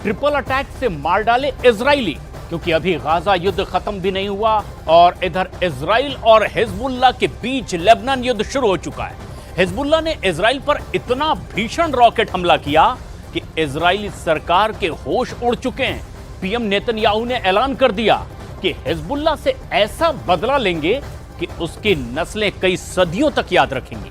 Triple attack से मार डाले इजरायली, क्योंकि अभी गाजा युद्ध खत्म भी नहीं हुआ और इधर इजराइल और हिजबुल्लाह के बीच लेबनान युद्ध शुरू हो चुका है। हिजबुल्लाह ने इजराइल पर इतना भीषण रॉकेट हमला किया कि इजरायली सरकार के होश उड़ चुके हैं। पीएम नेतन्याहू ने ऐलान कर दिया कि हिजबुल्लाह से ऐसा बदला लेंगे कि उसकी नस्लें कई सदियों तक याद रखेंगी।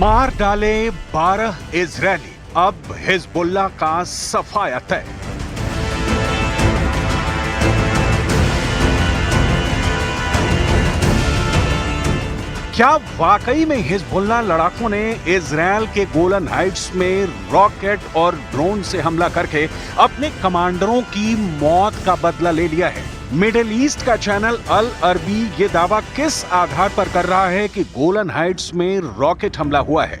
मार डाले 12 इजरायली, अब हिजबुल्लाह का सफाया तय। क्या वाकई में हिजबुल्लाह लड़ाकों ने इजरायल के गोलन हाइट्स में रॉकेट और ड्रोन से हमला करके अपने कमांडरों की मौत का बदला ले लिया है? मिडिल ईस्ट का चैनल अल अरबी ये दावा किस आधार पर कर रहा है कि गोलन हाइट्स में रॉकेट हमला हुआ है?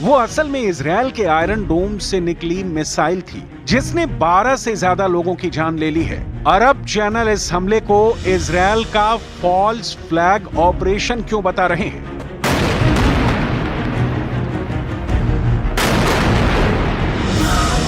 वो असल में इजरायल के आयरन डोम से निकली मिसाइल थी जिसने 12 से ज्यादा लोगों की जान ले ली है। अरब चैनल इस हमले को इजरायल का फॉल्स फ्लैग ऑपरेशन क्यों बता रहे हैं?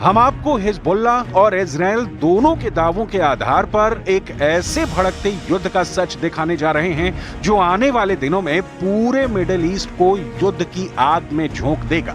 हम आपको हिजबुल्लाह और इजरायल दोनों के दावों के आधार पर एक ऐसे भड़कते युद्ध का सच दिखाने जा रहे हैं जो आने वाले दिनों में पूरे मिडिल ईस्ट को युद्ध की आग में झोंक देगा।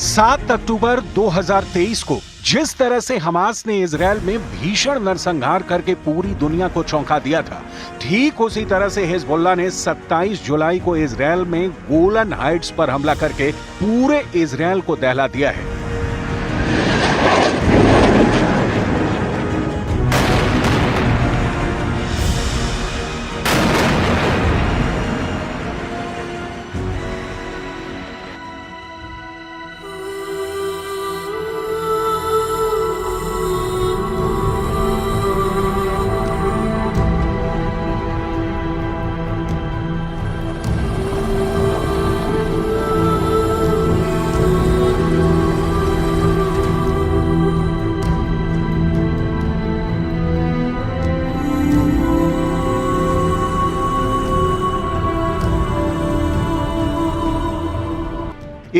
7 अक्टूबर 2023 को जिस तरह से हमास ने इजरायल में भीषण नरसंहार करके पूरी दुनिया को चौंका दिया था, ठीक उसी तरह से हिजबुल्लाह ने 27 जुलाई को इजरायल में गोलन हाइट्स पर हमला करके पूरे इजरायल को दहला दिया है।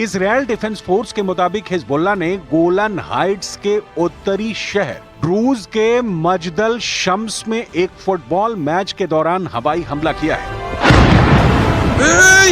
इजरायल डिफेंस फोर्स के मुताबिक हिजबुल्लाह ने गोलन हाइट्स के उत्तरी शहर ड्रूज के मजदल शम्स में एक फुटबॉल मैच के दौरान हवाई हमला किया है।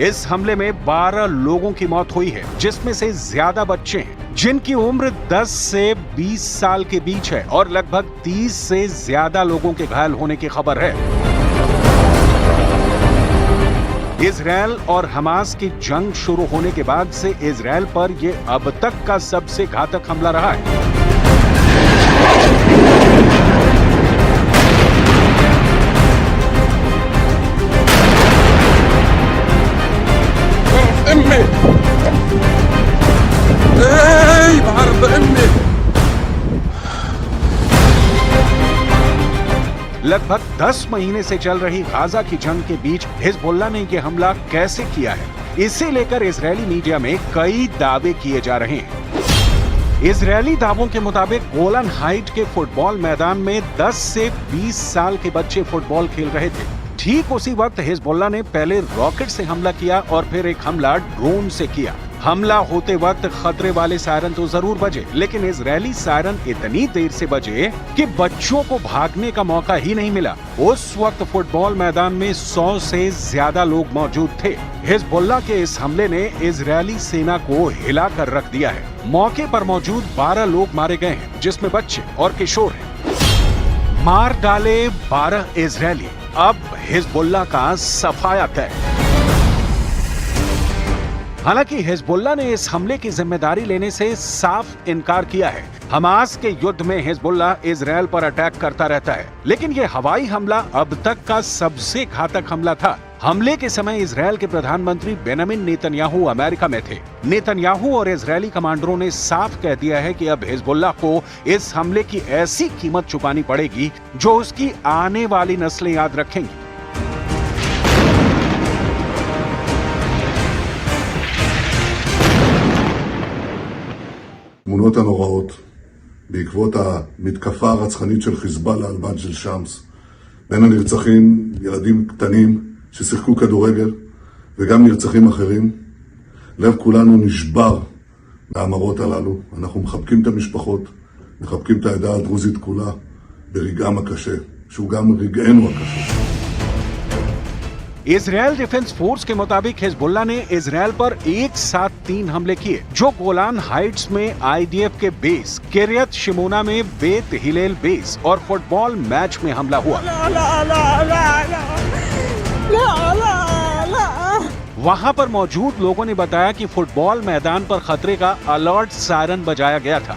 इस हमले में 12 लोगों की मौत हुई है, जिसमें से ज्यादा बच्चे हैं जिनकी उम्र 10 से 20 साल के बीच है और लगभग 30 से ज्यादा लोगों के घायल होने की खबर है। इजरायल और हमास की जंग शुरू होने के बाद से इजरायल पर यह अब तक का सबसे घातक हमला रहा है। लगभग 10 महीने से चल रही गाजा की जंग के बीच हिजबुल्लाह ने यह हमला कैसे किया है, इसे लेकर इजरायली मीडिया में कई दावे किए जा रहे हैं। इजरायली दावों के मुताबिक गोलन हाइट के फुटबॉल मैदान में 10 से 20 साल के बच्चे फुटबॉल खेल रहे थे। ठीक उसी वक्त हिजबुल्लाह ने पहले रॉकेट से हमला किया और फिर एक हमला ड्रोन से किया। हमला होते वक्त खतरे वाले सायरन तो जरूर बजे, लेकिन इजरायली सायरन इतनी देर से बजे कि बच्चों को भागने का मौका ही नहीं मिला। उस वक्त फुटबॉल मैदान में 100 से ज्यादा लोग मौजूद थे। हिजबुल्लाह के इस हमले ने इजरायली सेना को हिला कर रख दिया है। मौके पर मौजूद 12 लोग मारे गए हैं, जिसमें बच्चे और किशोर हैं। मार डाले 12 इजरायली, अब हिजबुल्लाह का सफाया तय। हालांकि हिजबुल्लाह ने इस हमले की जिम्मेदारी लेने से साफ इनकार किया है। हमास के युद्ध में हिजबुल्लाह इजरायल पर अटैक करता रहता है, लेकिन यह हवाई हमला अब तक का सबसे घातक हमला था। हमले के समय इजरायल के प्रधानमंत्री बेंजामिन नेतन्याहू अमेरिका में थे। नेतन्याहू और इजरायली कमांडरों ने साफ कह दिया है कि अब हिजबुल्लाह को इस हमले की ऐसी कीमत चुकानी पड़ेगी जो उसकी आने वाली नस्लें याद रखेंगी। התמונות הנוראות בעקבות המתקפה הרצחנית של חיזבאללה על מג'דל שמס. בין הנרצחים ילדים קטנים ששיחקו כדורגל וגם נרצחים אחרים. לב כולנו נשבר מהמראות הללו. אנחנו מחבקים את המשפחות, מחבקים את העדה הדרוזית כולה ברגעם הקשה, שהוא גם רגענו הקשה. इजरायल डिफेंस फोर्स के मुताबिक हिजबुल्लाह ने इजरायल पर एक साथ 3 हमले किए, जो गोलान हाइट्स में आईडीएफ के बेस, किरियत शिमोना में बेत हिलेल बेस और फुटबॉल मैच में हमला हुआ। वहां पर मौजूद लोगों ने बताया कि फुटबॉल मैदान पर खतरे का अलर्ट सायरन बजाया गया था।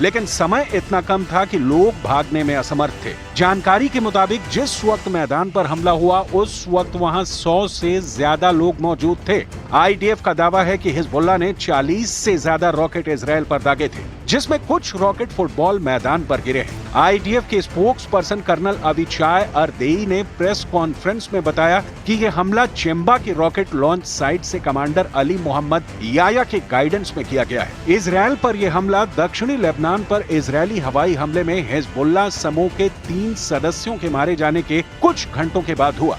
लेकिन समय इतना कम था कि लोग भागने में असमर्थ थे। जानकारी के मुताबिक जिस वक्त मैदान पर हमला हुआ उस वक्त वहां 100 से ज्यादा लोग मौजूद थे। आईडीएफ का दावा है कि हिजबुल्लाह ने 40 से ज्यादा रॉकेट इजरायल पर दागे थे, जिसमें कुछ रॉकेट फुटबॉल मैदान पर गिरे हैं। आईडीएफ के स्पोक्स पर्सन कर्नल अविचाय अर्देई ने प्रेस कॉन्फ्रेंस में बताया कि यह हमला चेम्बा के रॉकेट लॉन्च साइट से कमांडर अली मोहम्मद याया के गाइडेंस में किया गया है। इजरायल पर यह हमला दक्षिणी लेबनान पर इजरायली हवाई हमले में हिजबुल्लाह समूह के 3 सदस्यों के मारे जाने के कुछ घंटों के बाद हुआ।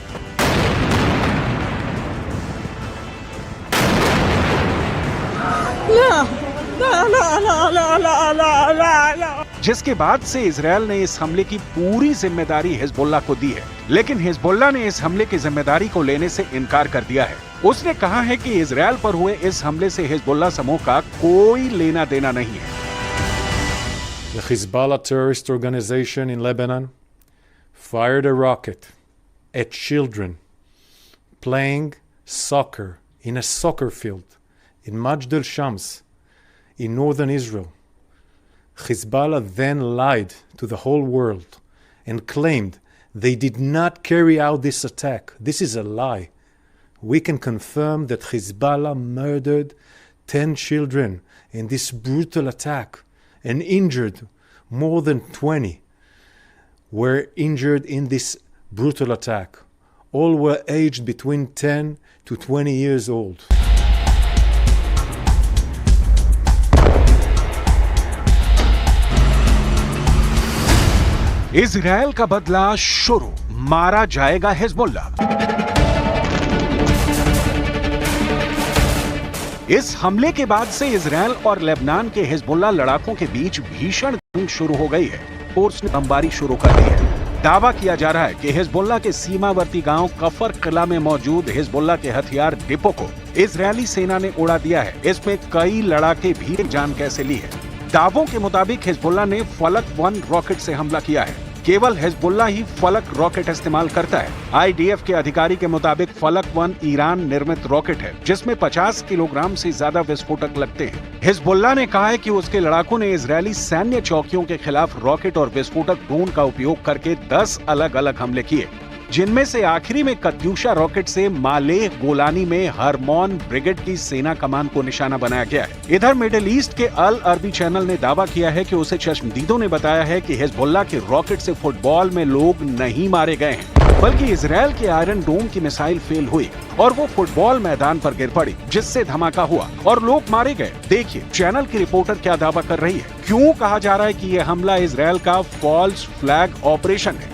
जिसके बाद से इजरायल ने इस हमले की पूरी जिम्मेदारी हिजबुल्लाह को दी है, लेकिन हिजबुल्लाह ने इस हमले की जिम्मेदारी को लेने से इनकार कर दिया है। उसने कहा है कि इजरायल पर हुए इस हमले से हिजबुल्लाह समूह का कोई लेना देना नहीं है। The Hezbollah terrorist organization in Lebanon fired a rocket at children playing soccer in a soccer field in Majdal Shams in northern Israel. Hezbollah then lied to the whole world and claimed they did not carry out this attack. This is a lie. We can confirm that Hezbollah murdered 10 children in this brutal attack and injured more than 20 were injured in this brutal attack. All were aged between 10 to 20 years old. Israel का बदला शुरू, मारा जाएगा Hezbollah. इस हमले के बाद से इजरायल और लेबनान के हिजबुल्लाह लड़ाकों के बीच भीषण जंग शुरू हो गई है। फोर्स ने बमबारी शुरू कर दी है। दावा किया जा रहा है कि हिजबुल्लाह के सीमावर्ती गांव कफर किला में मौजूद हिजबुल्लाह के हथियार डिपो को इजरायली सेना ने उड़ा दिया है। इसमें कई लड़ाके भी जान कैसे ली है। दावों के मुताबिक हिजबुल्लाह ने फलक 1 रॉकेट से हमला किया है। केवल हिजबुल्लाह ही फलक रॉकेट इस्तेमाल करता है। आईडीएफ के अधिकारी के मुताबिक फलक 1 ईरान निर्मित रॉकेट है, जिसमें 50 किलोग्राम से ज्यादा विस्फोटक लगते हैं। हिजबुल्लाह ने कहा है कि उसके लड़ाकों ने इजरायली सैन्य चौकियों के खिलाफ रॉकेट और विस्फोटक ड्रोन का उपयोग करके 10 अलग अलग हमले किए, जिनमें से आखिरी में कत्यूशा रॉकेट से मालेह गोलानी में हरमोन ब्रिगेड की सेना कमान को निशाना बनाया गया है। इधर मिडिल ईस्ट के अल अरबी चैनल ने दावा किया है कि उसे चश्मदीदों ने बताया है कि हिजबुल्लाह के रॉकेट से फुटबॉल में लोग नहीं मारे गए हैं, बल्कि इजराइल के आयरन डोम की मिसाइल फेल हुई और वो फुटबॉल मैदान पर गिर पड़ी, जिससे धमाका हुआ और लोग मारे गए। देखिए चैनल की रिपोर्टर क्या दावा कर रही है, क्यों कहा जा रहा है कि यह हमला इजराइल का फॉल्स फ्लैग ऑपरेशन है।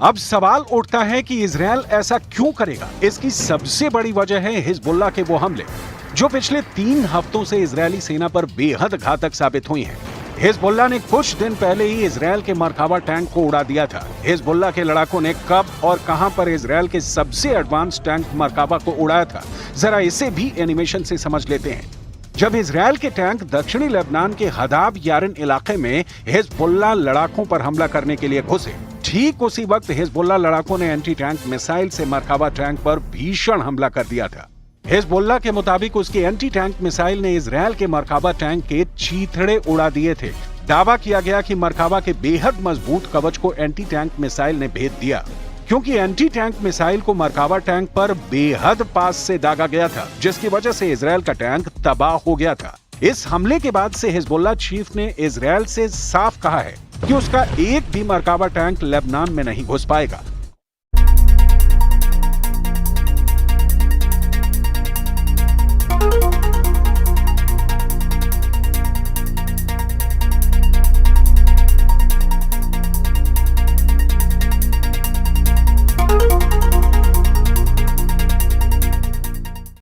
अब सवाल उठता है कि इजराइल ऐसा क्यों करेगा। इसकी सबसे बड़ी वजह है हिजबुल्लाह के वो हमले जो पिछले 3 हफ्तों से इजरायली सेना पर बेहद घातक साबित हुई हैं। हिजबुल्लाह ने कुछ दिन पहले ही इजराइल के मरकाबा टैंक को उड़ा दिया था। हिजबुल्लाह के लड़ाकों ने कब और कहां पर इजराइल के सबसे एडवांस टैंक मरकाबा को उड़ाया था, जरा इसे भी एनिमेशन से समझ लेते हैं। जब इजराइल के टैंक दक्षिणी लेबनान के हदाब यारिन इलाके में हिजबुल्लाह लड़ाकों पर हमला करने के लिए घुसे, ठीक उसी वक्त हिजबुल्लाह लड़ाकों ने एंटी टैंक मिसाइल से मरकाबा टैंक पर भीषण हमला कर दिया था। हिजबुल्लाह के मुताबिक उसकी एंटी टैंक मिसाइल ने इजराइल के मरकाबा टैंक के चीथड़े उड़ा दिए थे। दावा किया गया कि मरकाबा के बेहद मजबूत कवच को एंटी टैंक मिसाइल ने भेद दिया, क्योंकि एंटी टैंक मिसाइल को मरकाबा टैंक पर बेहद पास से दागा गया था, जिसकी वजह से इजराइल का टैंक तबाह हो गया था। इस हमले के बाद से हिजबुल्लाह चीफ ने इजराइल से साफ कहा है कि उसका एक भी मरकाबा टैंक लेबनान में नहीं घुस पाएगा।